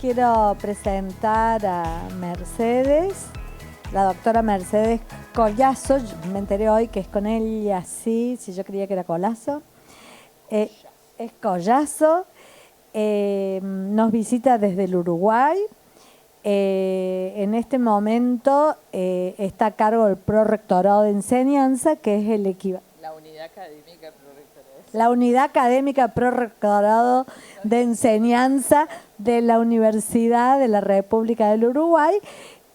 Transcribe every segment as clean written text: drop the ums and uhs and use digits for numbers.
quiero presentar a Mercedes, la doctora Mercedes Collazo. Me enteré hoy que es con ella así, si yo creía que era Collazo. Es Collazo. Nos visita desde el Uruguay. En este momento está a cargo del Prorrectorado de Enseñanza, que es el equivalente. La Unidad Académica Prorrectorado. La Unidad Académica Prorrectorado de Enseñanza de la Universidad de la República del Uruguay,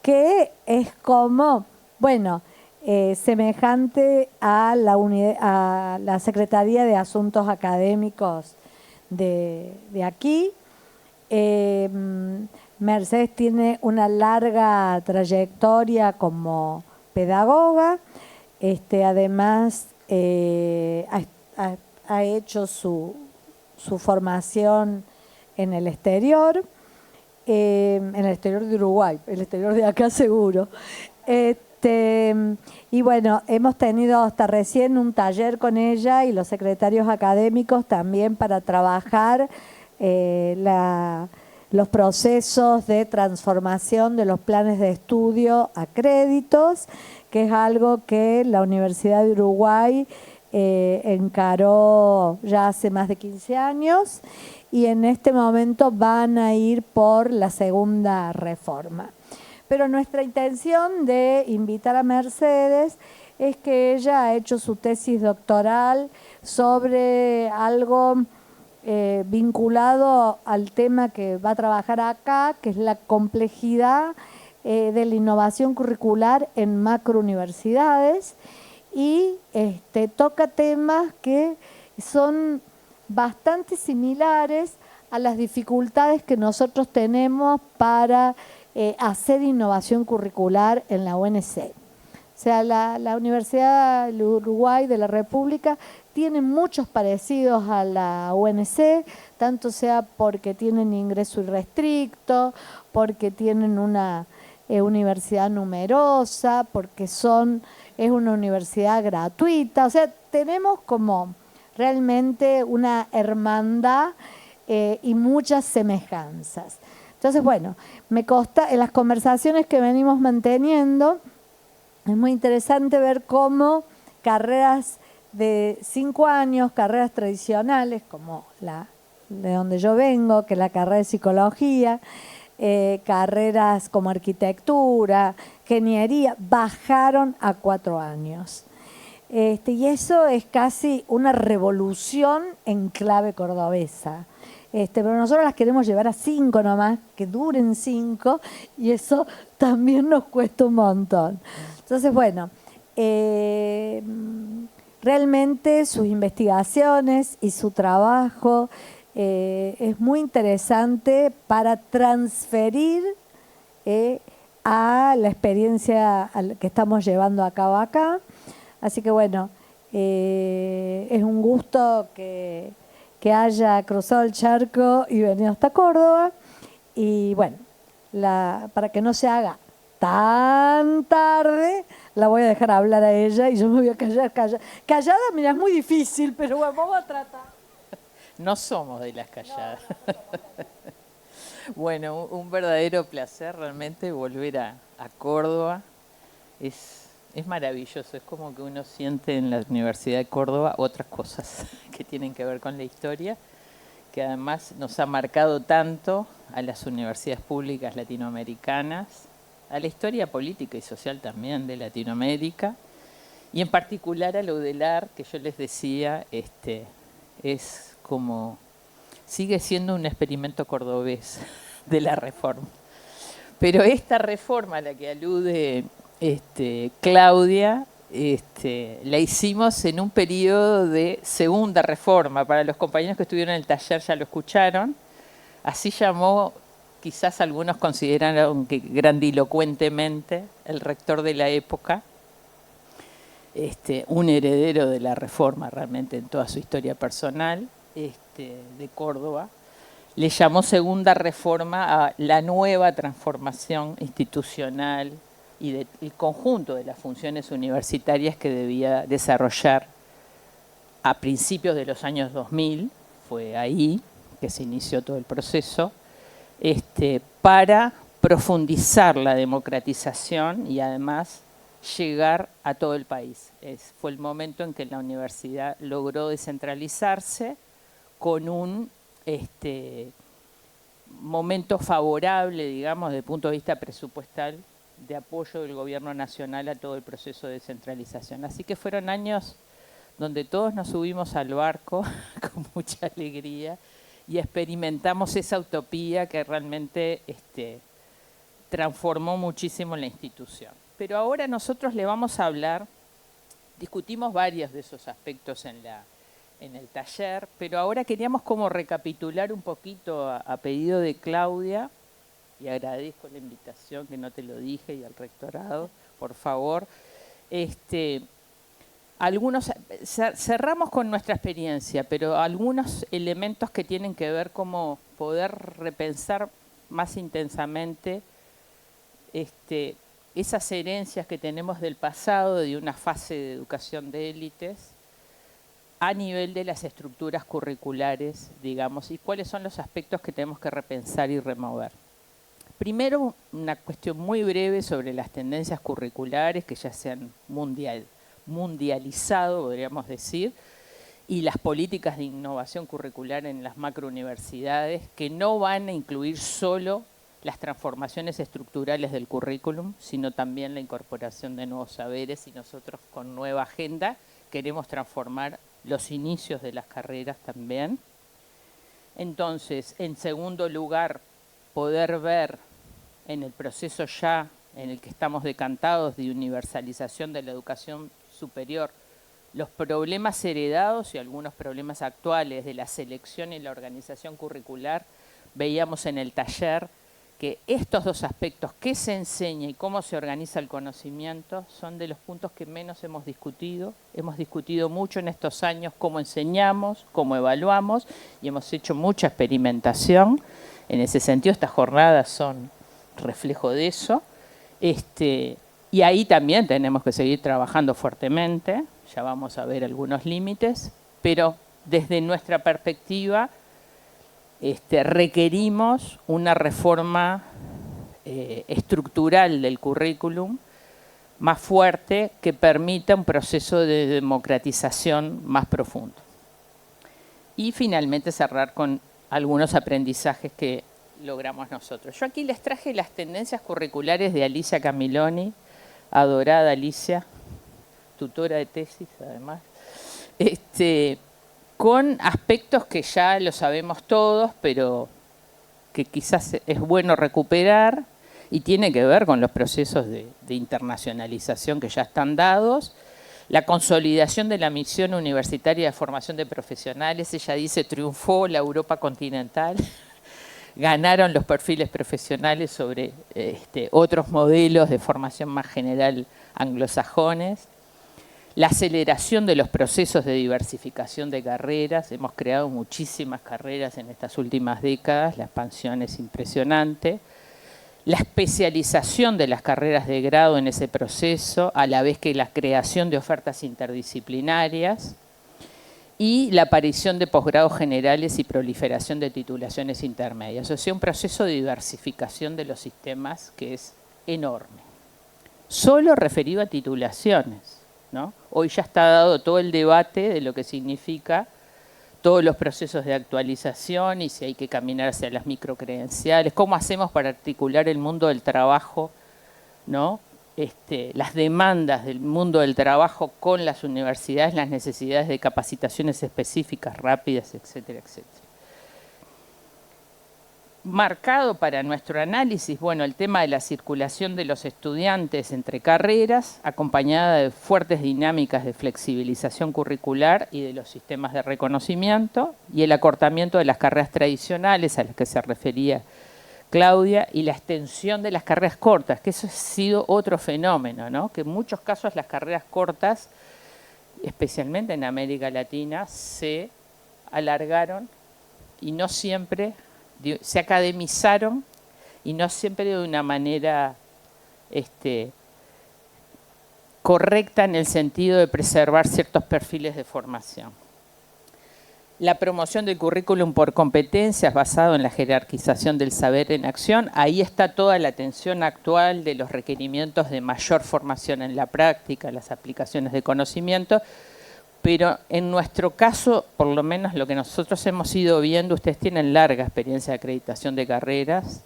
que es como, bueno, semejante a la Secretaría de Asuntos Académicos de aquí. Mercedes tiene una larga trayectoria como pedagoga, además ha hecho su formación en el exterior de Uruguay, el exterior de acá seguro. Y bueno, hemos tenido hasta recién un taller con ella y los secretarios académicos también para trabajar los procesos de transformación de los planes de estudio a créditos, que es algo que la Universidad de Uruguay encaró ya hace más de 15 años y en este momento van a ir por la segunda reforma. Pero nuestra intención de invitar a Mercedes es que ella ha hecho su tesis doctoral sobre algo vinculado al tema que va a trabajar acá, que es la complejidad de la innovación curricular en macrouniversidades, y toca temas que son bastante similares a las dificultades que nosotros tenemos para hacer innovación curricular en la UNC. O sea, la Universidad del Uruguay de la República tiene muchos parecidos a la UNC, tanto sea porque tienen ingreso irrestricto, porque tienen una universidad numerosa, porque es una universidad gratuita. O sea, tenemos como realmente una hermandad y muchas semejanzas. Entonces, bueno, me consta en las conversaciones que venimos manteniendo, es muy interesante ver cómo carreras de 5 años, carreras tradicionales, como la de donde yo vengo, que es la carrera de psicología, carreras como arquitectura, ingeniería, bajaron a 4 años. Y eso es casi una revolución en clave cordobesa. Pero nosotros las queremos llevar a 5 nomás, que duren 5, y eso también nos cuesta un montón. Entonces, bueno, realmente sus investigaciones y su trabajo es muy interesante para transferir a la experiencia que estamos llevando a cabo acá. Así que bueno, es un gusto que haya cruzado el charco y venido hasta Córdoba. Y bueno, para que no se haga tan tarde, la voy a dejar hablar a ella y yo me voy a callar. Callada, mira, es muy difícil, pero bueno, vamos a tratar. No somos de las calladas. Bueno, un verdadero placer realmente volver a Córdoba. Es maravilloso, es como que uno siente en la Universidad de Córdoba otras cosas que tienen que ver con la historia, que además nos ha marcado tanto a las universidades públicas latinoamericanas, a la historia política y social también de Latinoamérica, y en particular a la UDELAR, que yo les decía, es como, sigue siendo un experimento cordobés de la reforma. Pero esta reforma a la que alude Claudia, la hicimos en un periodo de segunda reforma. Para los compañeros que estuvieron en el taller ya lo escucharon. Así llamó, quizás algunos consideraron que grandilocuentemente, el rector de la época, un heredero de la reforma realmente en toda su historia personal, de Córdoba. Le llamó segunda reforma a la nueva transformación institucional y del conjunto de las funciones universitarias que debía desarrollar a principios de los años 2000, fue ahí que se inició todo el proceso, para profundizar la democratización y además llegar a todo el país. Fue el momento en que la universidad logró descentralizarse con un momento favorable, digamos, desde el punto de vista presupuestal, de apoyo del gobierno nacional a todo el proceso de descentralización. Así que fueron años donde todos nos subimos al barco con mucha alegría y experimentamos esa utopía que realmente transformó muchísimo la institución. Pero ahora nosotros le vamos a hablar, discutimos varios de esos aspectos en el taller, pero ahora queríamos como recapitular un poquito a pedido de Claudia, y agradezco la invitación, que no te lo dije, y al rectorado, por favor. Cerramos con nuestra experiencia, pero algunos elementos que tienen que ver como poder repensar más intensamente esas herencias que tenemos del pasado, de una fase de educación de élites, a nivel de las estructuras curriculares, digamos, y cuáles son los aspectos que tenemos que repensar y remover. Primero, una cuestión muy breve sobre las tendencias curriculares que ya se han mundializado, podríamos decir, y las políticas de innovación curricular en las macrouniversidades, que no van a incluir solo las transformaciones estructurales del currículum, sino también la incorporación de nuevos saberes, y nosotros con nueva agenda queremos transformar los inicios de las carreras también. Entonces, en segundo lugar, poder ver en el proceso ya en el que estamos decantados de universalización de la educación superior, los problemas heredados y algunos problemas actuales de la selección y la organización curricular. Veíamos en el taller que estos dos aspectos, qué se enseña y cómo se organiza el conocimiento, son de los puntos que menos hemos discutido. Hemos discutido mucho en estos años cómo enseñamos, cómo evaluamos, y hemos hecho mucha experimentación. En ese sentido, estas jornadas son reflejo de eso. Y ahí también tenemos que seguir trabajando fuertemente. Ya vamos a ver algunos límites, pero desde nuestra perspectiva, requerimos una reforma estructural del currículum más fuerte que permita un proceso de democratización más profundo. Y finalmente cerrar con algunos aprendizajes que logramos nosotros. Yo aquí les traje las tendencias curriculares de Alicia Camiloni, adorada Alicia, tutora de tesis además, con aspectos que ya lo sabemos todos, pero que quizás es bueno recuperar, y tiene que ver con los procesos de internacionalización que ya están dados, la consolidación de la misión universitaria de formación de profesionales. Ella dice, triunfó la Europa continental, ganaron los perfiles profesionales sobre otros modelos de formación más general anglosajones. La aceleración de los procesos de diversificación de carreras. Hemos creado muchísimas carreras en estas últimas décadas, la expansión es impresionante. La especialización de las carreras de grado en ese proceso, a la vez que la creación de ofertas interdisciplinarias, y la aparición de posgrados generales y proliferación de titulaciones intermedias. O sea, un proceso de diversificación de los sistemas que es enorme. Solo referido a titulaciones, ¿no? Hoy ya está dado todo el debate de lo que significa todos los procesos de actualización y si hay que caminar hacia las microcredenciales, cómo hacemos para articular el mundo del trabajo, ¿no? Las demandas del mundo del trabajo con las universidades, las necesidades de capacitaciones específicas, rápidas, etcétera, etcétera. Marcado para nuestro análisis, bueno, el tema de la circulación de los estudiantes entre carreras, acompañada de fuertes dinámicas de flexibilización curricular y de los sistemas de reconocimiento, y el acortamiento de las carreras tradicionales a las que se refería Claudia, y la extensión de las carreras cortas, que eso ha sido otro fenómeno, ¿no? Que en muchos casos las carreras cortas, especialmente en América Latina, se alargaron y no siempre, se academizaron y no siempre de una manera correcta en el sentido de preservar ciertos perfiles de formación. La promoción del currículum por competencias basado en la jerarquización del saber en acción. Ahí está toda la atención actual de los requerimientos de mayor formación en la práctica, las aplicaciones de conocimiento. Pero en nuestro caso, por lo menos lo que nosotros hemos ido viendo, ustedes tienen larga experiencia de acreditación de carreras.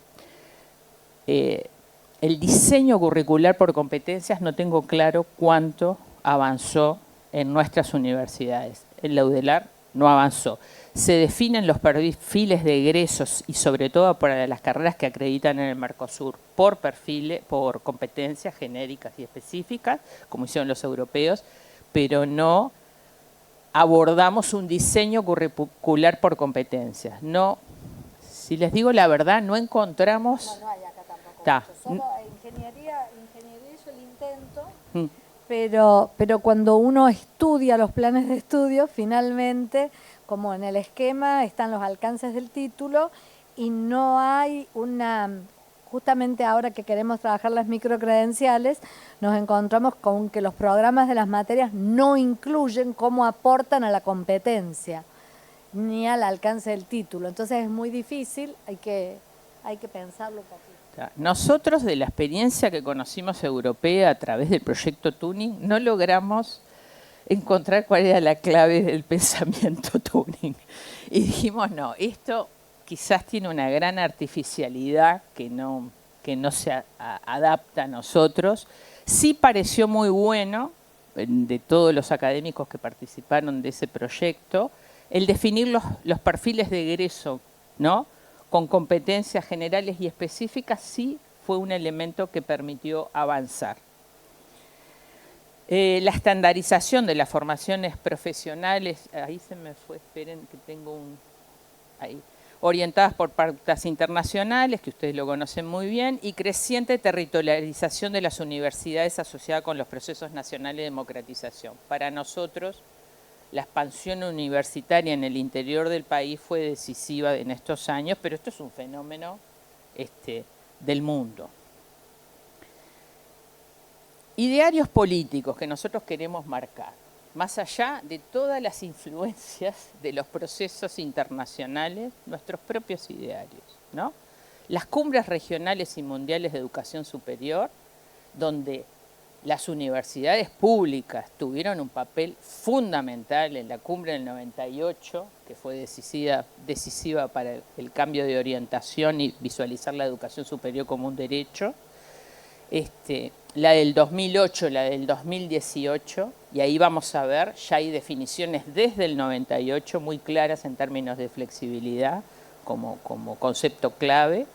El diseño curricular por competencias no tengo claro cuánto avanzó en nuestras universidades. En la UDELAR no avanzó. Se definen los perfiles de egresos y sobre todo para las carreras que acreditan en el Mercosur por perfiles, por competencias genéricas y específicas, como hicieron los europeos, pero no abordamos un diseño curricular por competencias. No, si les digo la verdad, no encontramos... No hay acá tampoco. Solo ingeniería hizo el intento, pero cuando uno estudia los planes de estudio, finalmente, como en el esquema, están los alcances del título y no hay una... Justamente ahora que queremos trabajar las microcredenciales, nos encontramos con que los programas de las materias no incluyen cómo aportan a la competencia, ni al alcance del título. Entonces es muy difícil, hay que pensarlo un poquito. Nosotros, de la experiencia que conocimos europea a través del proyecto Tuning, no logramos encontrar cuál era la clave del pensamiento Tuning. Y dijimos, no, esto quizás tiene una gran artificialidad que no se adapta a nosotros. Sí pareció muy bueno, de todos los académicos que participaron de ese proyecto, el definir los perfiles de egreso, ¿no?, con competencias generales y específicas, sí fue un elemento que permitió avanzar. La estandarización de las formaciones profesionales, ahí se me fue, esperen que tengo un... ahí. Orientadas por pautas internacionales, que ustedes lo conocen muy bien, y creciente territorialización de las universidades asociada con los procesos nacionales de democratización. Para nosotros, la expansión universitaria en el interior del país fue decisiva en estos años, pero esto es un fenómeno del mundo. Idearios políticos que nosotros queremos marcar, más allá de todas las influencias de los procesos internacionales, nuestros propios idearios, ¿no? Las cumbres regionales y mundiales de educación superior, donde las universidades públicas tuvieron un papel fundamental en la cumbre del 98, que fue decisiva para el cambio de orientación y visualizar la educación superior como un derecho, la del 2008, la del 2018, y ahí vamos a ver, ya hay definiciones desde el 98 muy claras en términos de flexibilidad como concepto clave.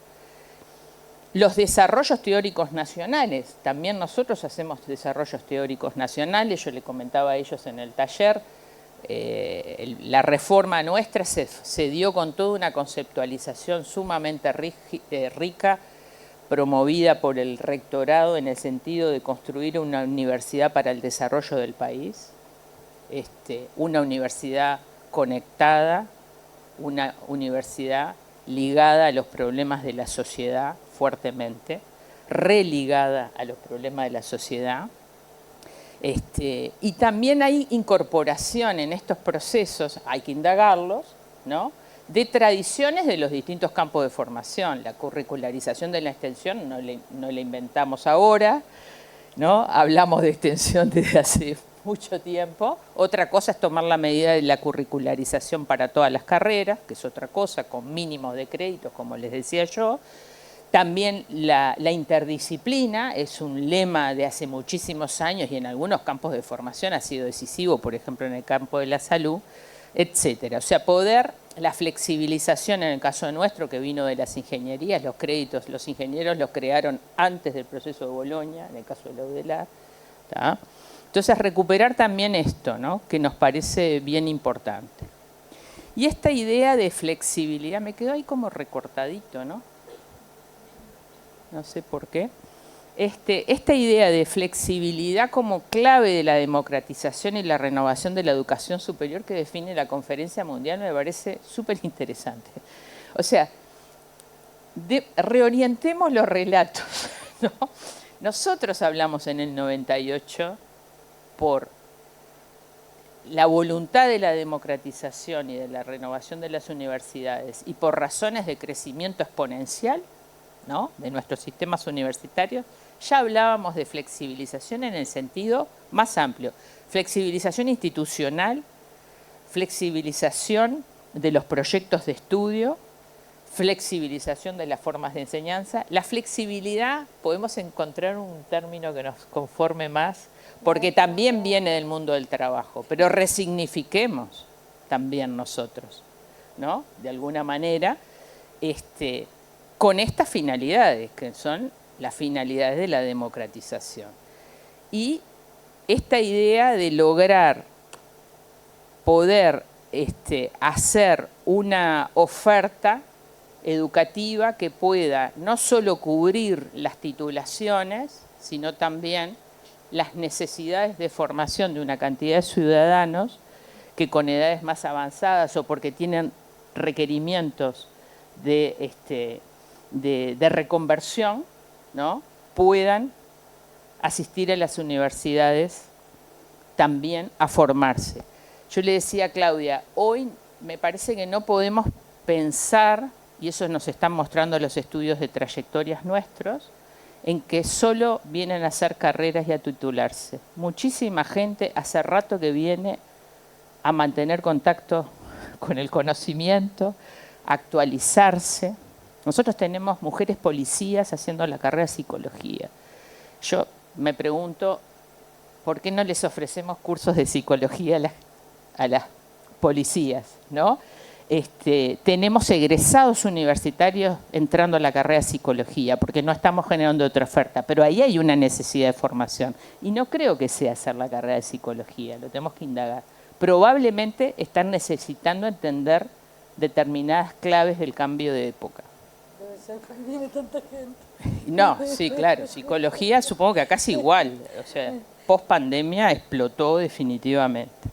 Los desarrollos teóricos nacionales, también nosotros hacemos desarrollos teóricos nacionales, yo le comentaba a ellos en el taller, la reforma nuestra se dio con toda una conceptualización sumamente rica, promovida por el rectorado en el sentido de construir una universidad para el desarrollo del país, una universidad conectada, una universidad ligada a los problemas de la sociedad fuertemente, religada a los problemas de la sociedad. Y también hay incorporación en estos procesos, hay que indagarlos, ¿no?, de tradiciones de los distintos campos de formación. La curricularización de la extensión no la inventamos ahora, ¿no? Hablamos de extensión desde hace mucho tiempo. Otra cosa es tomar la medida de la curricularización para todas las carreras, que es otra cosa, con mínimos de créditos, como les decía yo. También la interdisciplina es un lema de hace muchísimos años y en algunos campos de formación ha sido decisivo, por ejemplo, en el campo de la salud, etcétera. O sea, la flexibilización en el caso nuestro, que vino de las ingenierías, los créditos, los ingenieros los crearon antes del proceso de Bolonia, en el caso de la UDELAR. ¿Tá? Entonces, recuperar también esto, ¿no?, que nos parece bien importante. Y esta idea de flexibilidad, me quedó ahí como recortadito, ¿no? No sé por qué. Esta idea de flexibilidad como clave de la democratización y la renovación de la educación superior que define la Conferencia Mundial me parece súper interesante. O sea, reorientemos los relatos, ¿no? Nosotros hablamos en el 98 por la voluntad de la democratización y de la renovación de las universidades y por razones de crecimiento exponencial, ¿no?, de nuestros sistemas universitarios, ya hablábamos de flexibilización en el sentido más amplio. Flexibilización institucional, flexibilización de los proyectos de estudio, flexibilización de las formas de enseñanza. La flexibilidad, podemos encontrar un término que nos conforme más, porque también viene del mundo del trabajo, pero resignifiquemos también nosotros, ¿no?, de alguna manera, con estas finalidades, que son las finalidades de la democratización. Y esta idea de lograr poder hacer una oferta educativa que pueda no solo cubrir las titulaciones, sino también las necesidades de formación de una cantidad de ciudadanos que con edades más avanzadas o porque tienen requerimientos de reconversión, ¿no?, puedan asistir a las universidades también a formarse. Yo le decía a Claudia, hoy me parece que no podemos pensar, y eso nos están mostrando los estudios de trayectorias nuestros, en que solo vienen a hacer carreras y a titularse. Muchísima gente hace rato que viene a mantener contacto con el conocimiento, a actualizarse. Nosotros tenemos mujeres policías haciendo la carrera de psicología. Yo me pregunto, ¿por qué no les ofrecemos cursos de psicología a las policías, ¿no? Tenemos egresados universitarios entrando a la carrera de psicología, porque no estamos generando otra oferta, pero ahí hay una necesidad de formación. Y no creo que sea hacer la carrera de psicología, lo tenemos que indagar. Probablemente están necesitando entender determinadas claves del cambio de época. Debe ser que viene tanta gente. No, sí, claro, psicología supongo que acá es igual, o sea, post pandemia explotó definitivamente.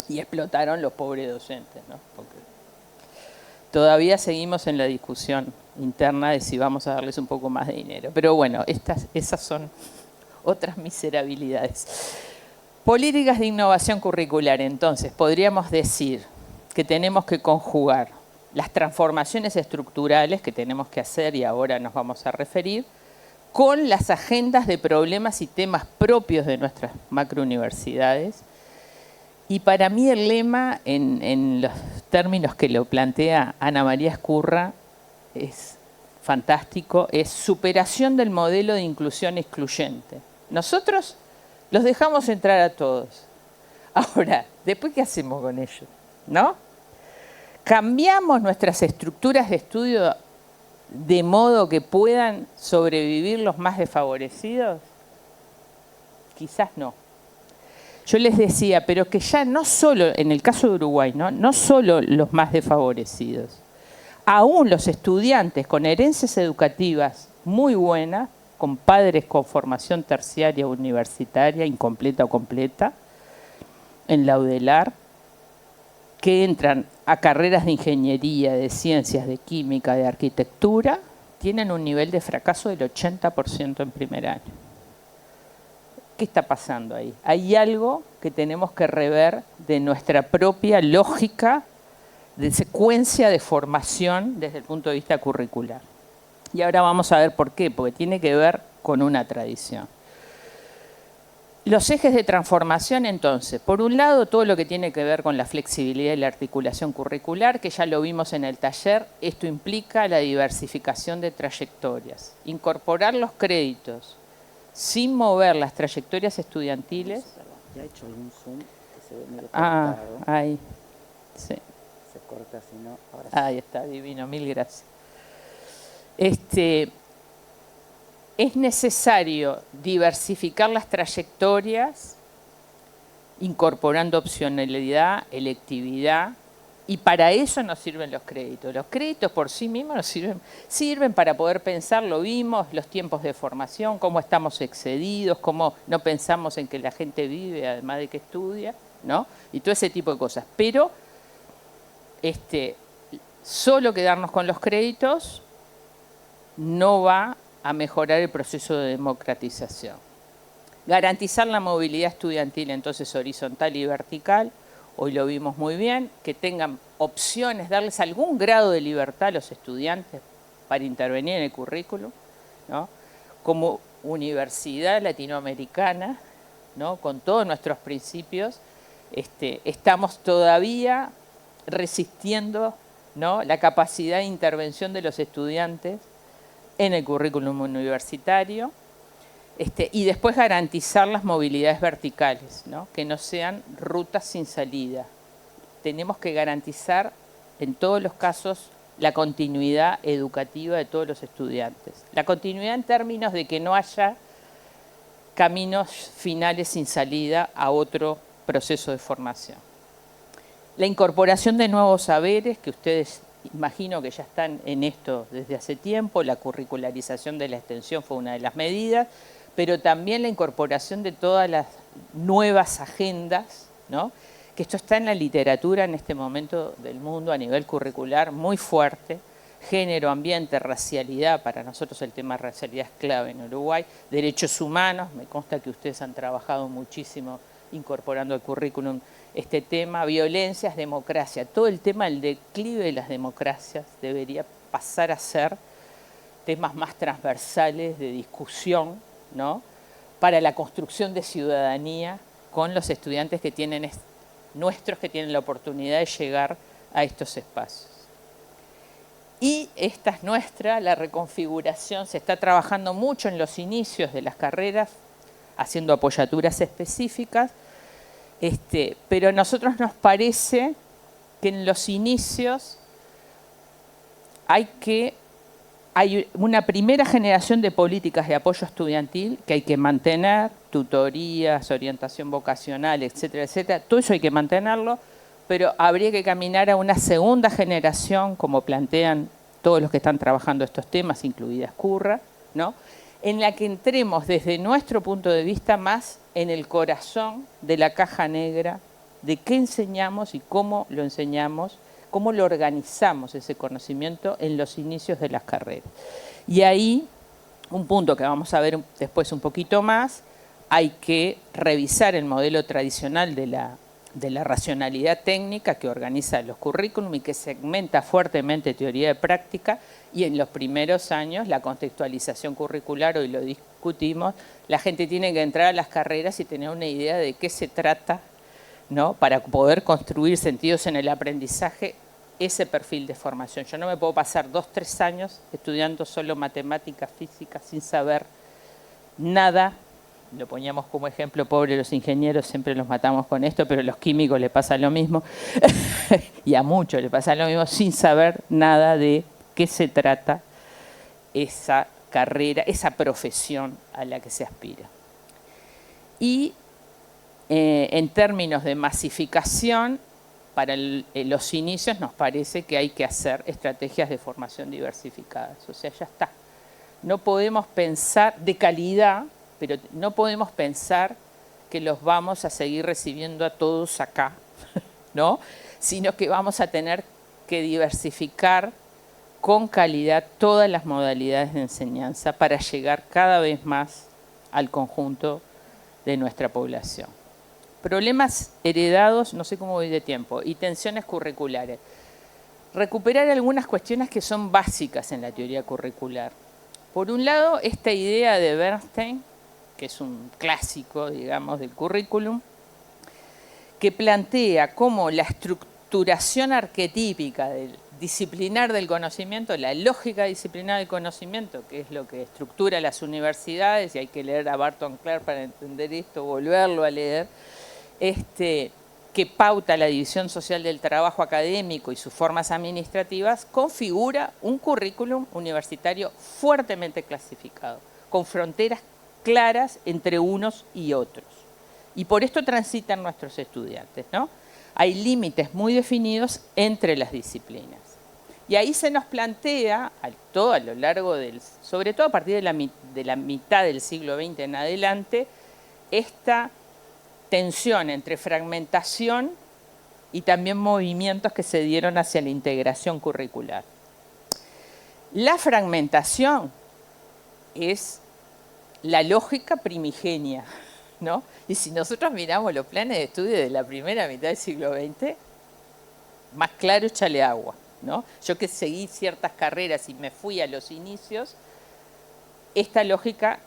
Y explotaron los pobres docentes, ¿no? Porque todavía seguimos en la discusión interna de si vamos a darles un poco más de dinero. Pero bueno, esas son otras miserabilidades. Políticas de innovación curricular, entonces, podríamos decir que tenemos que conjugar las transformaciones estructurales que tenemos que hacer, y ahora nos vamos a referir, con las agendas de problemas y temas propios de nuestras macrouniversidades. Y para mí el lema, en los términos que lo plantea Ana María Ezcurra, es fantástico, es superación del modelo de inclusión excluyente. Nosotros los dejamos entrar a todos. Ahora, ¿después qué hacemos con ellos? ¿No? ¿Cambiamos nuestras estructuras de estudio de modo que puedan sobrevivir los más desfavorecidos? Quizás no. Yo les decía, pero que ya no solo, en el caso de Uruguay, no solo los más desfavorecidos, aún los estudiantes con herencias educativas muy buenas, con padres con formación terciaria o universitaria, incompleta o completa, en la UDELAR, que entran a carreras de ingeniería, de ciencias, de química, de arquitectura, tienen un nivel de fracaso del 80% en primer año. ¿Qué está pasando ahí? Hay algo que tenemos que rever de nuestra propia lógica de secuencia de formación desde el punto de vista curricular. Y ahora vamos a ver por qué, porque tiene que ver con una tradición. Los ejes de transformación, entonces, por un lado, todo lo que tiene que ver con la flexibilidad y la articulación curricular, que ya lo vimos en el taller, esto implica la diversificación de trayectorias, incorporar los créditos sin mover las trayectorias estudiantiles. Ya he hecho un zoom que se ve medio cortado. Ahí, sí. Se corta, si no, ahora sí. Ahí está, divino, mil gracias. Es necesario diversificar las trayectorias, incorporando opcionalidad, electividad, y para eso nos sirven los créditos. Los créditos por sí mismos nos sirven para poder pensar, lo vimos, los tiempos de formación, cómo estamos excedidos, cómo no pensamos en que la gente vive, además de que estudia, ¿no? Y todo ese tipo de cosas. Pero solo quedarnos con los créditos no va a mejorar el proceso de democratización. Garantizar la movilidad estudiantil, entonces, horizontal y vertical. Hoy lo vimos muy bien, que tengan opciones, darles algún grado de libertad a los estudiantes para intervenir en el currículum, ¿no? Como universidad latinoamericana, ¿no? Con todos nuestros principios, estamos todavía resistiendo, ¿no? La capacidad de intervención de los estudiantes en el currículum universitario, y después garantizar las movilidades verticales, ¿no? Que no sean rutas sin salida. Tenemos que garantizar en todos los casos la continuidad educativa de todos los estudiantes. La continuidad en términos de que no haya caminos finales sin salida a otro proceso de formación. La incorporación de nuevos saberes, que ustedes imagino que ya están en esto desde hace tiempo. La curricularización de la extensión fue una de las medidas, pero también la incorporación de todas las nuevas agendas, ¿no? Que esto está en la literatura en este momento del mundo a nivel curricular muy fuerte. Género, ambiente, racialidad, para nosotros el tema racialidad es clave en Uruguay. Derechos humanos, me consta que ustedes han trabajado muchísimo incorporando al currículum este tema. Violencias, democracia, todo el tema del declive de las democracias debería pasar a ser temas más transversales de discusión, ¿no? Para la construcción de ciudadanía con los estudiantes que tienen nuestros que tienen la oportunidad de llegar a estos espacios. Y esta es nuestra, la reconfiguración, se está trabajando mucho en los inicios de las carreras, haciendo apoyaturas específicas, pero a nosotros nos parece que en los inicios hay una primera generación de políticas de apoyo estudiantil que hay que mantener, tutorías, orientación vocacional, etcétera, etcétera. Todo eso hay que mantenerlo, pero habría que caminar a una segunda generación, como plantean todos los que están trabajando estos temas, incluida Escurra, ¿no? En la que entremos desde nuestro punto de vista más en el corazón de la caja negra de qué enseñamos y cómo lo enseñamos, cómo lo organizamos ese conocimiento en los inicios de las carreras. Y ahí, un punto que vamos a ver después un poquito más, hay que revisar el modelo tradicional de la racionalidad técnica que organiza los currículum y que segmenta fuertemente teoría de práctica, y en los primeros años la contextualización curricular, hoy lo discutimos, la gente tiene que entrar a las carreras y tener una idea de qué se trata, ¿no? Para poder construir sentidos en el aprendizaje, ese perfil de formación. Yo no me puedo pasar 2 o 3 años estudiando solo matemáticas, física, sin saber nada. Lo poníamos como ejemplo, pobre los ingenieros, siempre los matamos con esto, pero a los químicos les pasa lo mismo, y a muchos les pasa lo mismo, sin saber nada de qué se trata esa carrera, esa profesión a la que se aspira. Y en términos de masificación, para los inicios nos parece que hay que hacer estrategias de formación diversificadas. O sea, ya está. No podemos pensar de calidad, pero no podemos pensar que los vamos a seguir recibiendo a todos acá, ¿no? Sino que vamos a tener que diversificar con calidad todas las modalidades de enseñanza para llegar cada vez más al conjunto de nuestra población. Problemas heredados, no sé cómo voy de tiempo, y tensiones curriculares. Recuperar algunas cuestiones que son básicas en la teoría curricular. Por un lado, esta idea de Bernstein, que es un clásico, digamos, del currículum, que plantea cómo la estructuración arquetípica del disciplinar del conocimiento, la lógica disciplinar del conocimiento, que es lo que estructura las universidades, y hay que leer a Barton Clark para entender esto, volverlo a leer, que pauta la división social del trabajo académico y sus formas administrativas, configura un currículum universitario fuertemente clasificado, con fronteras claras entre unos y otros. Y por esto transitan nuestros estudiantes, ¿no? Hay límites muy definidos entre las disciplinas. Y ahí se nos plantea, a lo largo sobre todo a partir de la mitad del siglo XX en adelante, esta tensión entre fragmentación y también movimientos que se dieron hacia la integración curricular. La fragmentación es la lógica primigenia ¿no? Y si nosotros miramos los planes de estudio de la primera mitad del siglo XX, más claro, échale agua, ¿no? Yo que seguí ciertas carreras y me fui a los inicios, esta lógica,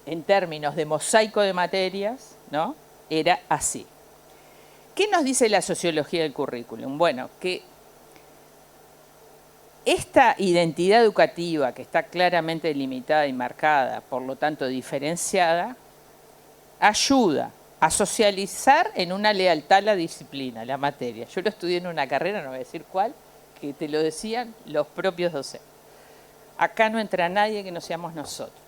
en términos de mosaico de materias, ¿no?, era así. ¿Qué nos dice la sociología del currículum? Bueno, que esta identidad educativa, que está claramente delimitada y marcada, por lo tanto diferenciada, ayuda a socializar en una lealtad a la disciplina, a la materia. Yo lo estudié en una carrera, no voy a decir cuál, que te lo decían los propios docentes. Acá no entra nadie que no seamos nosotros.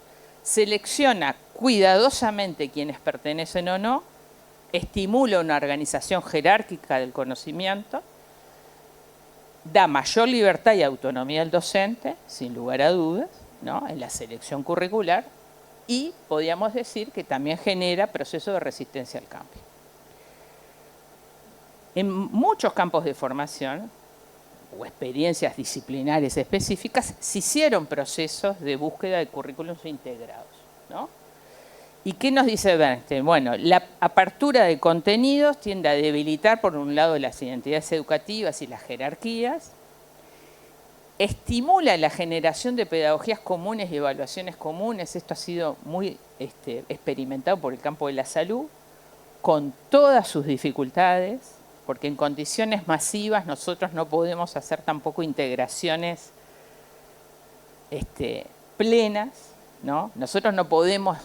Selecciona cuidadosamente quienes pertenecen o no, estimula una organización jerárquica del conocimiento, da mayor libertad y autonomía al docente, sin lugar a dudas, ¿no?, en la selección curricular, y podríamos decir que también genera procesos de resistencia al cambio. En muchos campos de formación o experiencias disciplinares específicas se hicieron procesos de búsqueda de currículums integrados, ¿no? ¿Y qué nos dice Bernstein? Bueno, la apertura de contenidos tiende a debilitar, por un lado, las identidades educativas y las jerarquías, estimula la generación de pedagogías comunes y evaluaciones comunes. Esto ha sido muy experimentado por el campo de la salud, con todas sus dificultades, porque en condiciones masivas nosotros no podemos hacer tampoco integraciones plenas, ¿no? Nosotros no podemos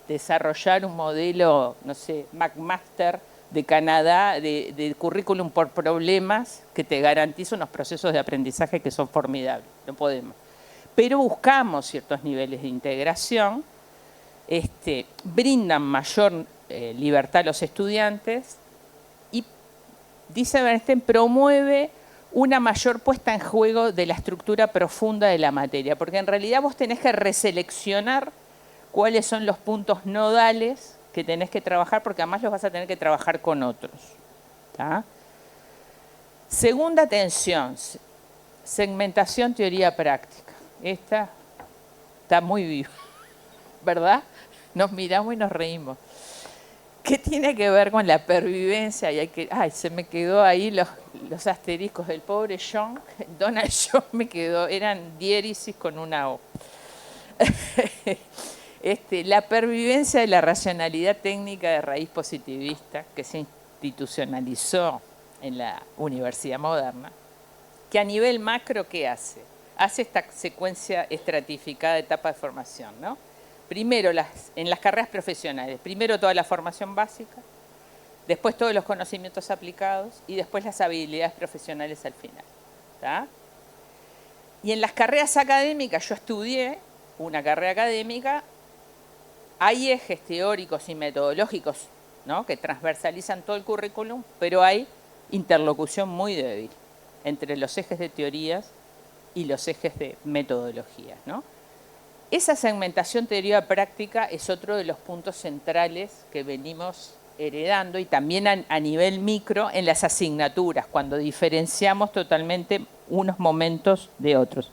desarrollar un modelo, no sé, McMaster de Canadá, de currículum por problemas que te garantiza unos procesos de aprendizaje que son formidables. No podemos. Pero buscamos ciertos niveles de integración, brindan mayor libertad a los estudiantes y, dice Bernstein, promueve una mayor puesta en juego de la estructura profunda de la materia, porque en realidad vos tenés que reseleccionar cuáles son los puntos nodales que tenés que trabajar, porque además los vas a tener que trabajar con otros, ¿tá? Segunda tensión, segmentación, teoría, práctica. Esta está muy viva, ¿verdad? Nos miramos y nos reímos. ¿Qué tiene que ver con la pervivencia? Y se me quedó ahí los asteriscos del pobre John. Donald John me quedó, eran diéresis con una O. La pervivencia de la racionalidad técnica de raíz positivista que se institucionalizó en la universidad moderna, que a nivel macro, ¿qué hace? Hace esta secuencia estratificada de etapas de formación, ¿no? Primero, en las carreras profesionales, primero toda la formación básica, después todos los conocimientos aplicados y después las habilidades profesionales al final, ¿tá? Y en las carreras académicas, yo estudié una carrera académica, hay ejes teóricos y metodológicos, ¿no?, que transversalizan todo el currículum, pero hay interlocución muy débil entre los ejes de teorías y los ejes de metodologías, ¿no? Esa segmentación teoría-práctica es otro de los puntos centrales que venimos heredando y también a nivel micro en las asignaturas, cuando diferenciamos totalmente unos momentos de otros.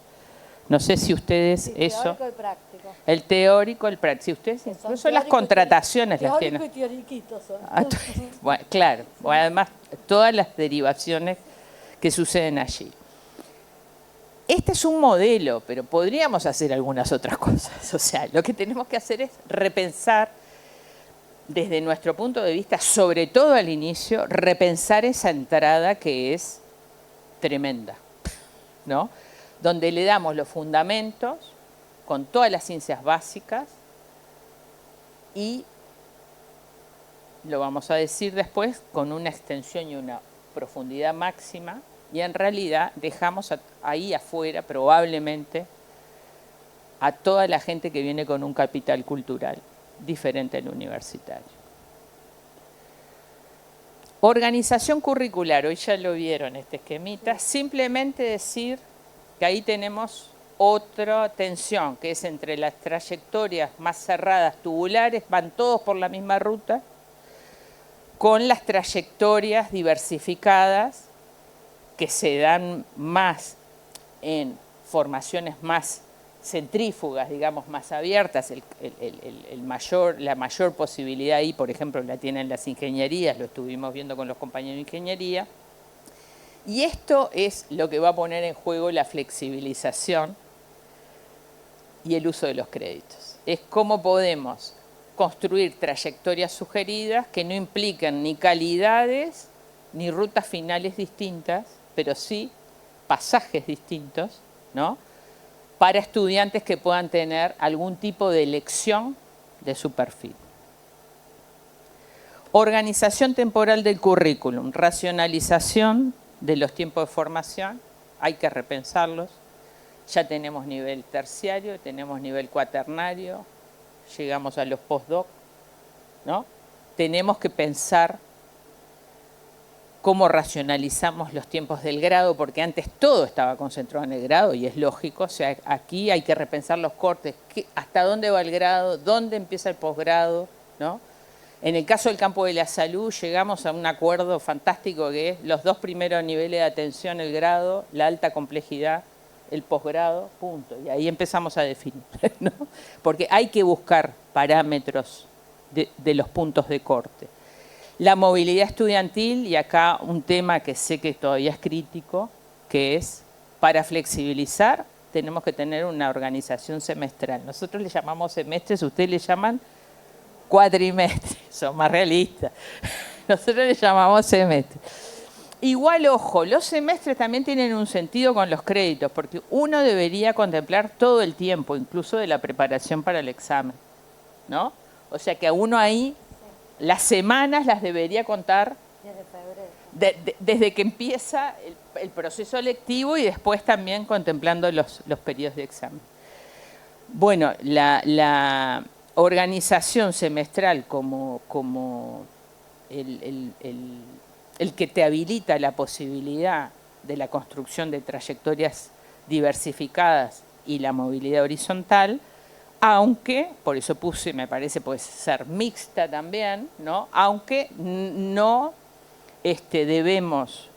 No sé si ustedes sí, eso... Teórico y práctico. El teórico, el práctico. Si ustedes, incluso las contrataciones las tienen. Teórico y teoriquitos son. Bueno, claro. Bueno, además, todas las derivaciones que suceden allí. Este es un modelo, pero podríamos hacer algunas otras cosas. O sea, lo que tenemos que hacer es repensar, desde nuestro punto de vista, sobre todo al inicio, repensar esa entrada que es tremenda, ¿no?, donde le damos los fundamentos con todas las ciencias básicas y, lo vamos a decir después, con una extensión y una profundidad máxima, y en realidad dejamos ahí afuera probablemente a toda la gente que viene con un capital cultural diferente al universitario. Organización curricular, hoy ya lo vieron este esquemita, simplemente decir que ahí tenemos otra tensión, que es entre las trayectorias más cerradas, tubulares, van todos por la misma ruta, con las trayectorias diversificadas que se dan más en formaciones más centrífugas, digamos, más abiertas, la mayor posibilidad ahí, por ejemplo, la tienen las ingenierías, lo estuvimos viendo con los compañeros de ingeniería, y esto es lo que va a poner en juego la flexibilización y el uso de los créditos. Es cómo podemos construir trayectorias sugeridas que no implican ni calidades ni rutas finales distintas, pero sí pasajes distintos, ¿no?, para estudiantes que puedan tener algún tipo de elección de su perfil. Organización temporal del currículum, racionalización de los tiempos de formación, hay que repensarlos. Ya tenemos nivel terciario, tenemos nivel cuaternario, llegamos a los postdoc, ¿no? Tenemos que pensar cómo racionalizamos los tiempos del grado, porque antes todo estaba concentrado en el grado y es lógico. O sea, aquí hay que repensar los cortes, hasta dónde va el grado, dónde empieza el posgrado, ¿no? En el caso del campo de la salud llegamos a un acuerdo fantástico que es los 2 primeros niveles de atención, el grado, la alta complejidad, el posgrado, punto. Y ahí empezamos a definir, ¿no? Porque hay que buscar parámetros de los puntos de corte. La movilidad estudiantil, y acá un tema que sé que todavía es crítico, que es, para flexibilizar, tenemos que tener una organización semestral. Nosotros le llamamos semestres, ustedes le llaman cuatrimestres, son más realistas. Nosotros le llamamos semestres. Igual, ojo, los semestres también tienen un sentido con los créditos, porque uno debería contemplar todo el tiempo, incluso de la preparación para el examen, ¿no? O sea que a uno ahí las semanas las debería contar desde febrero, desde que empieza el proceso lectivo y después también contemplando los periodos de examen. Bueno, la organización semestral como el que te habilita la posibilidad de la construcción de trayectorias diversificadas y la movilidad horizontal, aunque, por eso puse, me parece, puede ser mixta también, ¿no? Aunque no debemos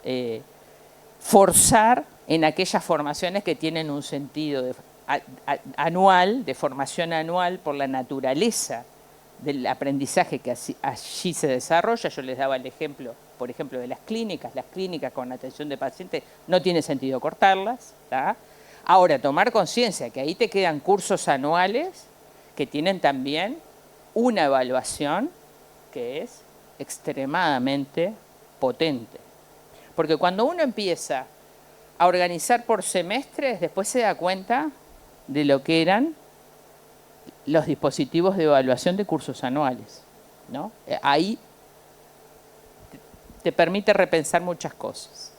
forzar en aquellas formaciones que tienen un sentido anual, de formación anual por la naturaleza del aprendizaje que allí se desarrolla. Yo les daba el ejemplo, por ejemplo, de las clínicas con atención de pacientes, no tiene sentido cortarlas, ¿tá? Ahora, tomar conciencia que ahí te quedan cursos anuales que tienen también una evaluación que es extremadamente potente. Porque cuando uno empieza a organizar por semestres, después se da cuenta de lo que eran los dispositivos de evaluación de cursos anuales, ¿no? Ahí te permite repensar muchas cosas.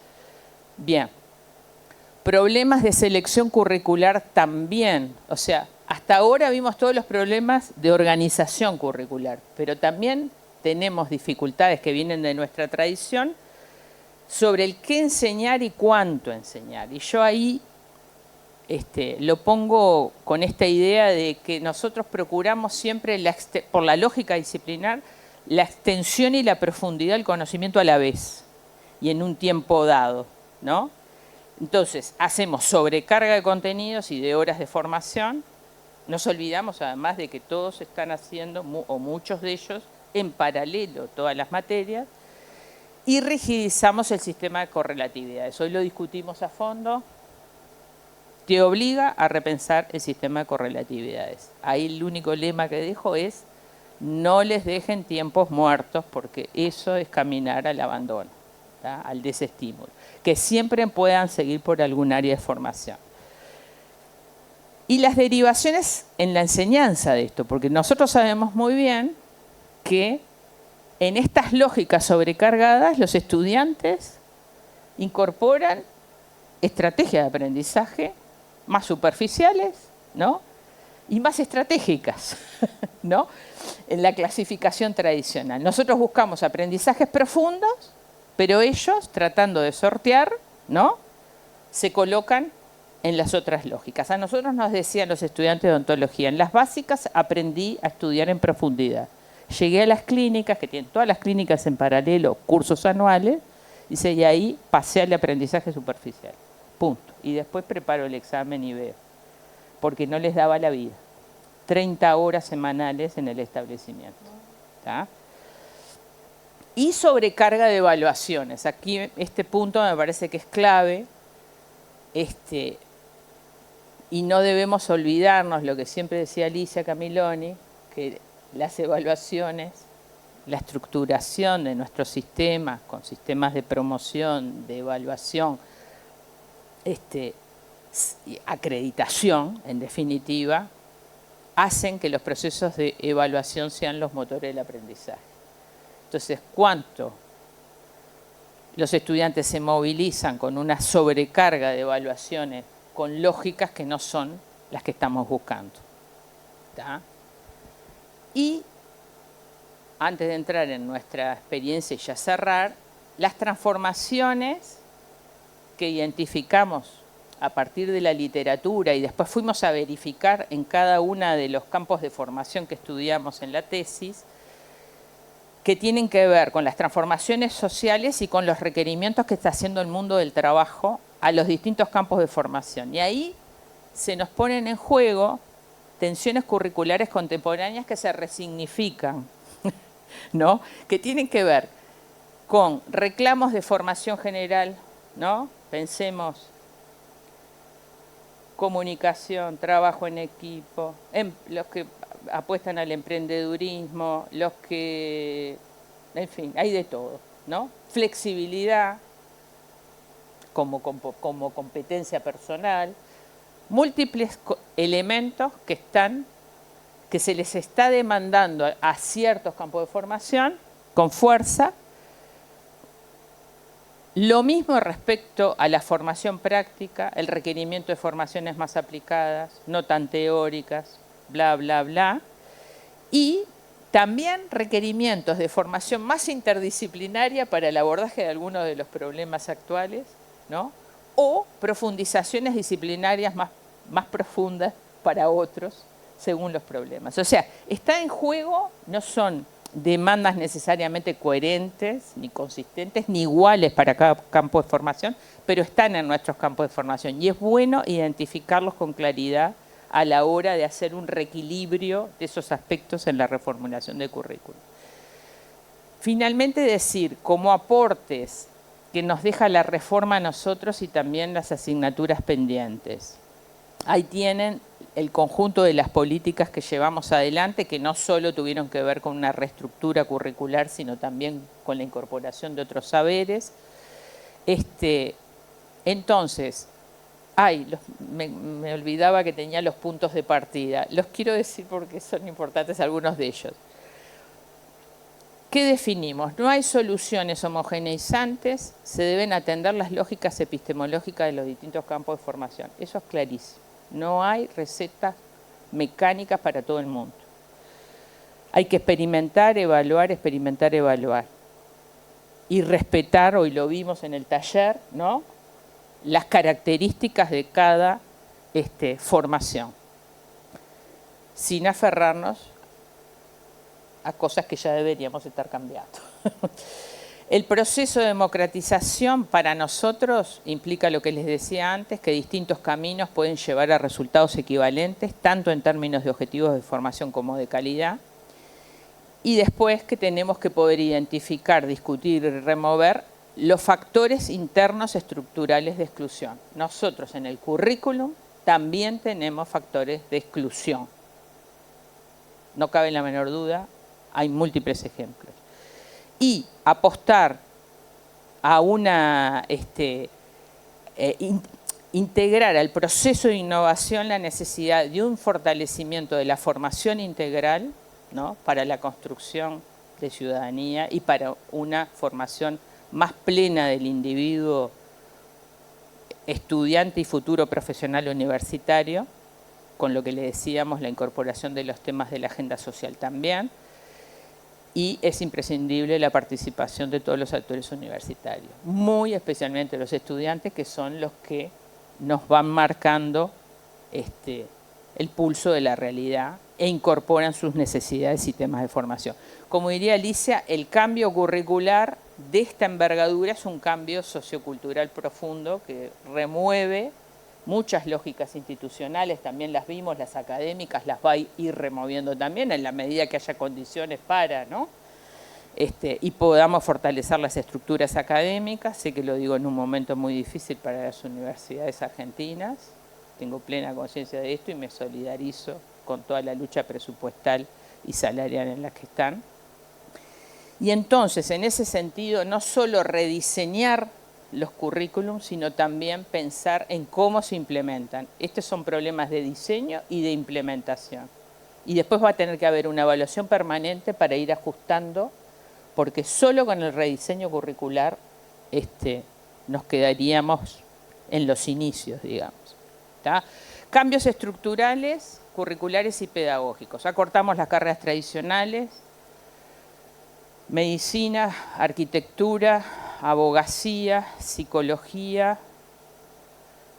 Bien. Problemas de selección curricular también. O sea, hasta ahora vimos todos los problemas de organización curricular, pero también tenemos dificultades que vienen de nuestra tradición sobre el qué enseñar y cuánto enseñar. Y yo ahí lo pongo con esta idea de que nosotros procuramos siempre, por la lógica disciplinar, la extensión y la profundidad del conocimiento a la vez y en un tiempo dado, ¿no? Entonces, hacemos sobrecarga de contenidos y de horas de formación. Nos olvidamos además de que todos están haciendo, o muchos de ellos, en paralelo todas las materias, y rigidizamos el sistema de correlatividades. Hoy lo discutimos a fondo. Te obliga a repensar el sistema de correlatividades. Ahí el único lema que dejo es: no les dejen tiempos muertos, porque eso es caminar al abandono, ¿tá? Al desestímulo. Que siempre puedan seguir por algún área de formación. Y las derivaciones en la enseñanza de esto, porque nosotros sabemos muy bien que en estas lógicas sobrecargadas los estudiantes incorporan estrategias de aprendizaje más superficiales, ¿no? Y más estratégicas, ¿no? En la clasificación tradicional. Nosotros buscamos aprendizajes profundos, pero ellos, tratando de sortear, ¿no?, se colocan en las otras lógicas. A nosotros nos decían los estudiantes de odontología, en las básicas aprendí a estudiar en profundidad. Llegué a las clínicas, que tienen todas las clínicas en paralelo, cursos anuales, dice, y ahí pasé al aprendizaje superficial. Punto. Y después preparo el examen y veo. porque no les daba la vida. 30 horas semanales en el establecimiento. ¿Tá? Y sobrecarga de evaluaciones. Aquí este punto me parece que es clave. Y no debemos olvidarnos lo que siempre decía Alicia Camiloni, que las evaluaciones, la estructuración de nuestros sistemas, con sistemas de promoción, de evaluación, acreditación, en definitiva, hacen que los procesos de evaluación sean los motores del aprendizaje. Entonces, ¿cuánto los estudiantes se movilizan con una sobrecarga de evaluaciones con lógicas que no son las que estamos buscando? ¿Tá? Y antes de entrar en nuestra experiencia y ya cerrar, las transformaciones que identificamos a partir de la literatura y después fuimos a verificar en cada uno de los campos de formación que estudiamos en la tesis, que tienen que ver con las transformaciones sociales y con los requerimientos que está haciendo el mundo del trabajo a los distintos campos de formación. Y ahí se nos ponen en juego tensiones curriculares contemporáneas que se resignifican, ¿no? Que tienen que ver con reclamos de formación general, ¿no? Pensemos comunicación, trabajo en equipo, los que apuestan al emprendedurismo, los que, en fin, hay de todo, ¿no? Flexibilidad como competencia personal, múltiples elementos que se les está demandando a ciertos campos de formación con fuerza. Lo mismo respecto a la formación práctica, el requerimiento de formaciones más aplicadas, no tan teóricas, bla, bla, bla. Y también requerimientos de formación más interdisciplinaria para el abordaje de algunos de los problemas actuales, ¿no? O profundizaciones disciplinarias más profundas para otros, según los problemas. O sea, está en juego, no son demandas necesariamente coherentes, ni consistentes, ni iguales para cada campo de formación, pero están en nuestros campos de formación. Y es bueno identificarlos con claridad a la hora de hacer un reequilibrio de esos aspectos en la reformulación del currículum. Finalmente decir, como aportes que nos deja la reforma a nosotros y también las asignaturas pendientes. Ahí tienen el conjunto de las políticas que llevamos adelante, que no solo tuvieron que ver con una reestructura curricular, sino también con la incorporación de otros saberes. Entonces, me olvidaba que tenía los puntos de partida. Los quiero decir porque son importantes algunos de ellos. ¿Qué definimos? No hay soluciones homogeneizantes, se deben atender las lógicas epistemológicas de los distintos campos de formación. Eso es clarísimo. No hay recetas mecánicas para todo el mundo. Hay que experimentar, evaluar. Y respetar, hoy lo vimos en el taller, ¿no?, las características de cada formación, sin aferrarnos a cosas que ya deberíamos estar cambiando. El proceso de democratización para nosotros implica lo que les decía antes, que distintos caminos pueden llevar a resultados equivalentes, tanto en términos de objetivos de formación como de calidad. Y después que tenemos que poder identificar, discutir y remover los factores internos estructurales de exclusión. Nosotros en el currículum también tenemos factores de exclusión. No cabe la menor duda, hay múltiples ejemplos. Y apostar a una integrar al proceso de innovación la necesidad de un fortalecimiento de la formación integral, ¿no?, para la construcción de ciudadanía y para una formación más plena del individuo estudiante y futuro profesional universitario, con lo que le decíamos, la incorporación de los temas de la agenda social también. Y es imprescindible la participación de todos los actores universitarios, muy especialmente los estudiantes, que son los que nos van marcando el pulso de la realidad e incorporan sus necesidades y temas de formación. Como diría Alicia, el cambio curricular de esta envergadura es un cambio sociocultural profundo que remueve muchas lógicas institucionales, también las vimos, las académicas, las va a ir removiendo también en la medida que haya condiciones para, ¿no? Y podamos fortalecer las estructuras académicas. Sé que lo digo en un momento muy difícil para las universidades argentinas, tengo plena conciencia de esto y me solidarizo con toda la lucha presupuestal y salarial en la que están. Y entonces, en ese sentido, no solo rediseñar los currículums, sino también pensar en cómo se implementan. Estos son problemas de diseño y de implementación. Y después va a tener que haber una evaluación permanente para ir ajustando, porque solo con el rediseño curricular nos quedaríamos en los inicios, digamos. ¿Tá? Cambios estructurales, curriculares y pedagógicos. Acortamos las carreras tradicionales, medicina, arquitectura, abogacía, psicología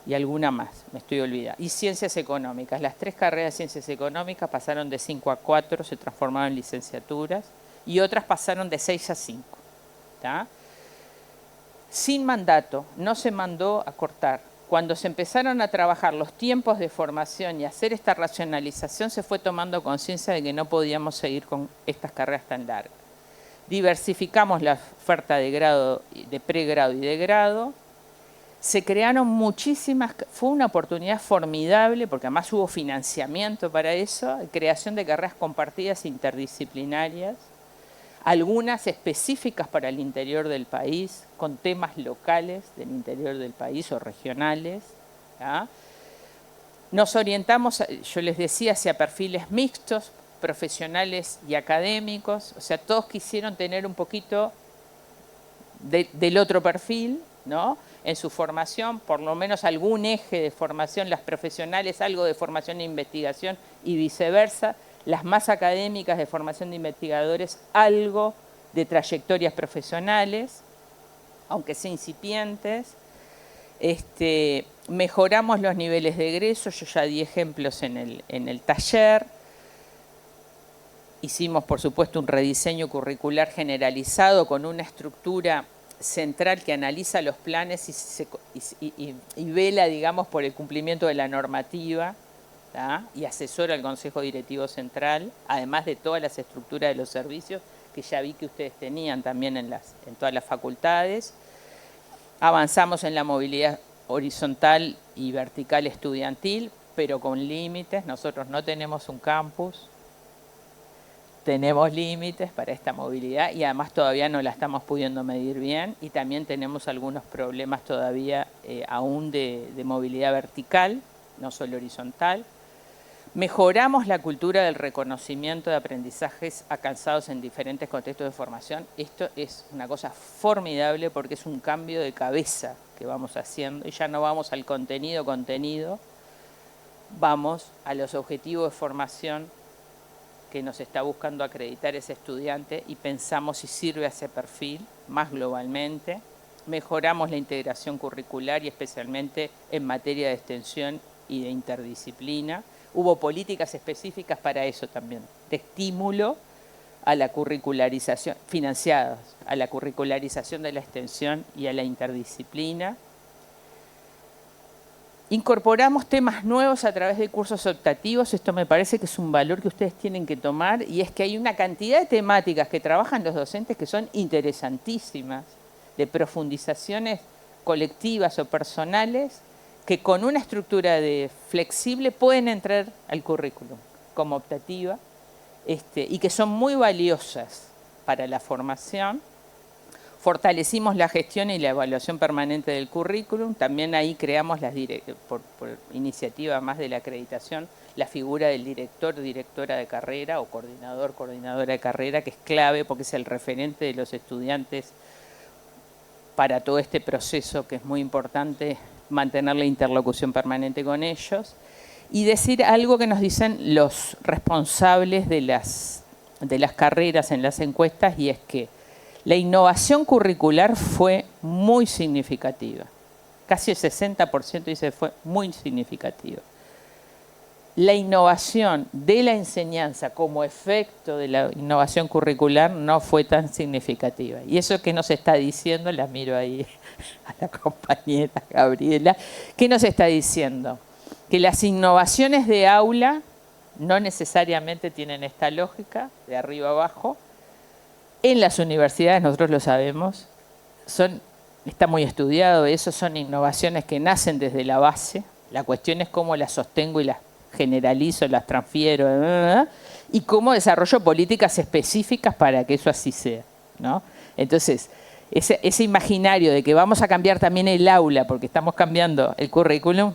y alguna más, me estoy olvidando. Y ciencias económicas. Las 3 carreras de ciencias económicas pasaron de 5 a 4, se transformaron en licenciaturas, y otras pasaron de 6 a 5. ¿Tá? Sin mandato, no se mandó a cortar. Cuando se empezaron a trabajar los tiempos de formación y hacer esta racionalización, se fue tomando conciencia de que no podíamos seguir con estas carreras tan largas. Diversificamos la oferta de grado, de pregrado y de grado. Se crearon muchísimas, fue una oportunidad formidable, porque además hubo financiamiento para eso, creación de carreras compartidas interdisciplinarias, algunas específicas para el interior del país, con temas locales del interior del país o regionales. ¿Ya? Nos orientamos, yo les decía, hacia perfiles mixtos, profesionales y académicos, o sea, todos quisieron tener un poquito del otro perfil, ¿no? En su formación, por lo menos algún eje de formación, las profesionales algo de formación e investigación y viceversa, las más académicas de formación de investigadores algo de trayectorias profesionales, aunque sea incipientes. Mejoramos los niveles de egreso, yo ya di ejemplos en el taller. Hicimos, por supuesto, un rediseño curricular generalizado con una estructura central que analiza los planes y vela, digamos, por el cumplimiento de la normativa, ¿tá? Y asesora al Consejo Directivo Central, además de todas las estructuras de los servicios que ya vi que ustedes tenían también en todas las facultades. Avanzamos en la movilidad horizontal y vertical estudiantil, pero con límites. Nosotros no tenemos un campus, tenemos límites para esta movilidad y además todavía no la estamos pudiendo medir bien y también tenemos algunos problemas todavía aún de movilidad vertical, no solo horizontal. Mejoramos la cultura del reconocimiento de aprendizajes alcanzados en diferentes contextos de formación. Esto es una cosa formidable porque es un cambio de cabeza que vamos haciendo y ya no vamos al contenido, vamos a los objetivos de formación que nos está buscando acreditar ese estudiante y pensamos si sirve a ese perfil más globalmente. Mejoramos la integración curricular y especialmente en materia de extensión y de interdisciplina. Hubo políticas específicas para eso también, de estímulo a la curricularización, financiadas a la curricularización de la extensión y a la interdisciplina. Incorporamos temas nuevos a través de cursos optativos, esto me parece que es un valor que ustedes tienen que tomar, y es que hay una cantidad de temáticas que trabajan los docentes que son interesantísimas, de profundizaciones colectivas o personales, que con una estructura flexible pueden entrar al currículum como optativa y que son muy valiosas para la formación. Fortalecimos la gestión y la evaluación permanente del currículum. También ahí creamos, por iniciativa más de la acreditación, la figura del director, directora de carrera o coordinador, coordinadora de carrera, que es clave porque es el referente de los estudiantes para todo este proceso, que es muy importante mantener la interlocución permanente con ellos. Y decir algo que nos dicen los responsables de las carreras en las encuestas, y es que la innovación curricular fue muy significativa. Casi el 60% dice fue muy significativa. la innovación de la enseñanza como efecto de la innovación curricular no fue tan significativa. Y eso que nos está diciendo, la miro ahí a la compañera Gabriela, ¿qué nos está diciendo? Que las innovaciones de aula no necesariamente tienen esta lógica, de arriba abajo. En las universidades, nosotros lo sabemos, está muy estudiado eso, son innovaciones que nacen desde la base. La cuestión es cómo las sostengo y las generalizo, las transfiero, y cómo desarrollo políticas específicas para que eso así sea, ¿no? Entonces, ese imaginario de que vamos a cambiar también el aula porque estamos cambiando el currículum,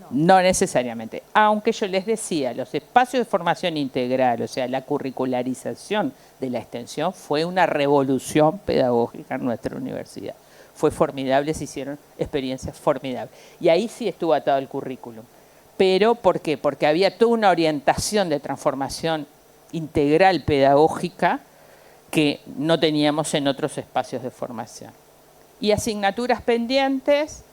no necesariamente. Aunque yo les decía, los espacios de formación integral, o sea, la curricularización de la extensión, fue una revolución pedagógica en nuestra universidad. Fue formidable, se hicieron experiencias formidables. Y ahí sí estuvo atado el currículum. Pero, ¿por qué? Porque había toda una orientación de transformación integral pedagógica que no teníamos en otros espacios de formación. Y asignaturas pendientes,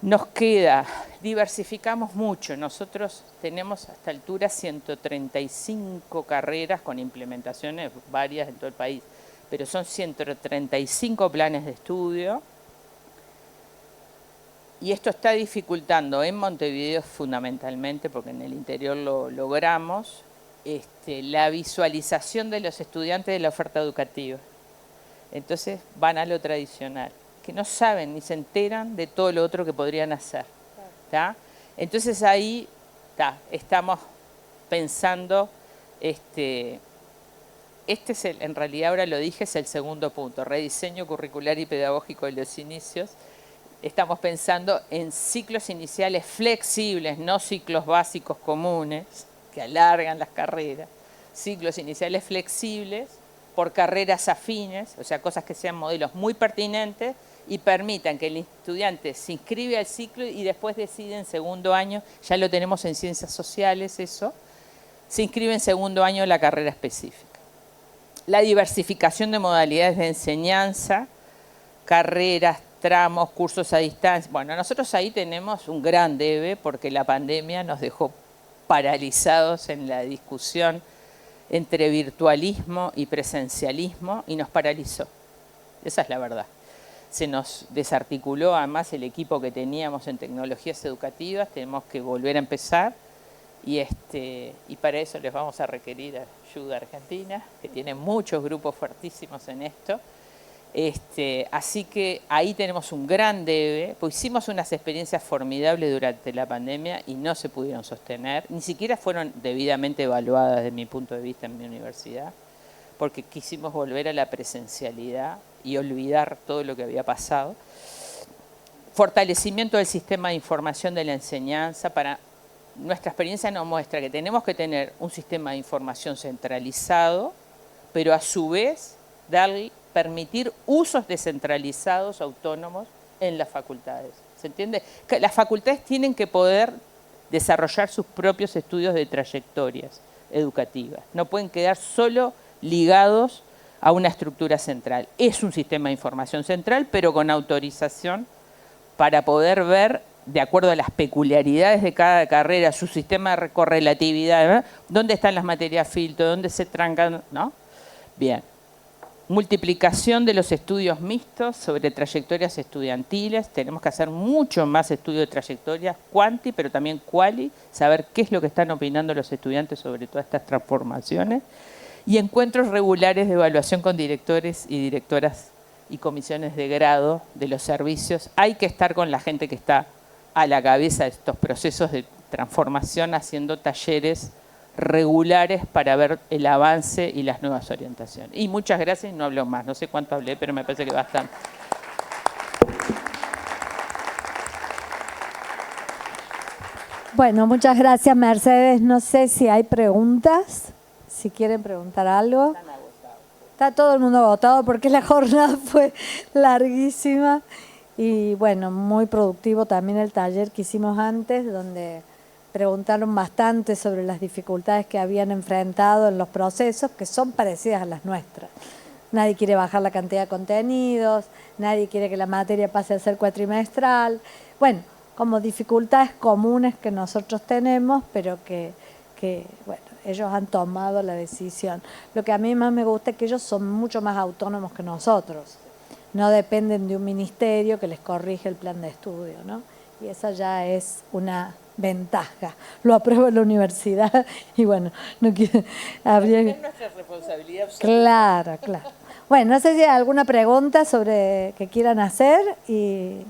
nos queda, diversificamos mucho. Nosotros tenemos a esta altura 135 carreras con implementaciones varias en todo el país, pero son 135 planes de estudio. Y esto está dificultando en Montevideo fundamentalmente, porque en el interior lo logramos, la visualización de los estudiantes de la oferta educativa. Entonces van a lo tradicional, que no saben ni se enteran de todo lo otro que podrían hacer. ¿Tá? Entonces ahí estamos pensando, este es en realidad ahora lo dije, es el segundo punto, rediseño curricular y pedagógico de los inicios. Estamos pensando en ciclos iniciales flexibles, no ciclos básicos comunes, que alargan las carreras. Ciclos iniciales flexibles por carreras afines, o sea, cosas que sean modelos muy pertinentes y permitan que el estudiante se inscribe al ciclo y después decide en segundo año, ya lo tenemos en ciencias sociales eso, se inscribe en segundo año la carrera específica. La diversificación de modalidades de enseñanza, carreras, tramos, cursos a distancia. Bueno, nosotros ahí tenemos un gran debe porque la pandemia nos dejó paralizados en la discusión entre virtualismo y presencialismo y nos paralizó. Esa es la verdad. Se nos desarticuló además el equipo que teníamos en tecnologías educativas, tenemos que volver a empezar y para eso les vamos a requerir ayuda argentina, que tiene muchos grupos fuertísimos en esto. Así que ahí tenemos un gran debe, pues hicimos unas experiencias formidables durante la pandemia y no se pudieron sostener, ni siquiera fueron debidamente evaluadas desde mi punto de vista en mi universidad, porque quisimos volver a la presencialidad y olvidar todo lo que había pasado. Fortalecimiento del sistema de información de la enseñanza. Nuestra experiencia nos muestra que tenemos que tener un sistema de información centralizado, pero a su vez permitir usos descentralizados, autónomos, en las facultades. ¿Se entiende? Las facultades tienen que poder desarrollar sus propios estudios de trayectorias educativas. No pueden quedar solo ligados a una estructura central. Es un sistema de información central, pero con autorización para poder ver, de acuerdo a las peculiaridades de cada carrera, su sistema de correlatividad, ¿eh? Dónde están las materias filtro, dónde se trancan, ¿no? Bien. Multiplicación de los estudios mixtos sobre trayectorias estudiantiles. Tenemos que hacer mucho más estudio de trayectorias, cuanti, pero también quali, saber qué es lo que están opinando los estudiantes sobre todas estas transformaciones. Y encuentros regulares de evaluación con directores y directoras y comisiones de grado de los servicios. Hay que estar con la gente que está a la cabeza de estos procesos de transformación, haciendo talleres regulares para ver el avance y las nuevas orientaciones. Y muchas gracias y no hablo más. No sé cuánto hablé, pero me parece que bastante. Bueno, muchas gracias, Mercedes. No sé si hay preguntas, si quieren preguntar algo. Está todo el mundo agotado porque la jornada fue larguísima y bueno, muy productivo también el taller que hicimos antes, donde preguntaron bastante sobre las dificultades que habían enfrentado en los procesos, que son parecidas a las nuestras. Nadie quiere bajar la cantidad de contenidos, nadie quiere que la materia pase a ser cuatrimestral. Bueno, como dificultades comunes que nosotros tenemos, pero que bueno, ellos han tomado la decisión. Lo que a mí más me gusta es que ellos son mucho más autónomos que nosotros. No dependen de un ministerio que les corrige el plan de estudio, ¿no? Y esa ya es una ventaja. Lo aprueba la universidad y bueno, no quiero... Es nuestra responsabilidad absoluta. Claro, claro. Bueno, no sé si hay alguna pregunta sobre que quieran hacer y...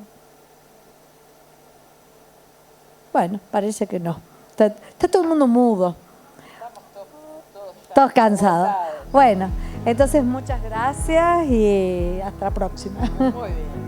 Bueno, parece que no. Está todo el mundo mudo. Todos cansados. Bueno, entonces muchas gracias y hasta la próxima. Muy bien.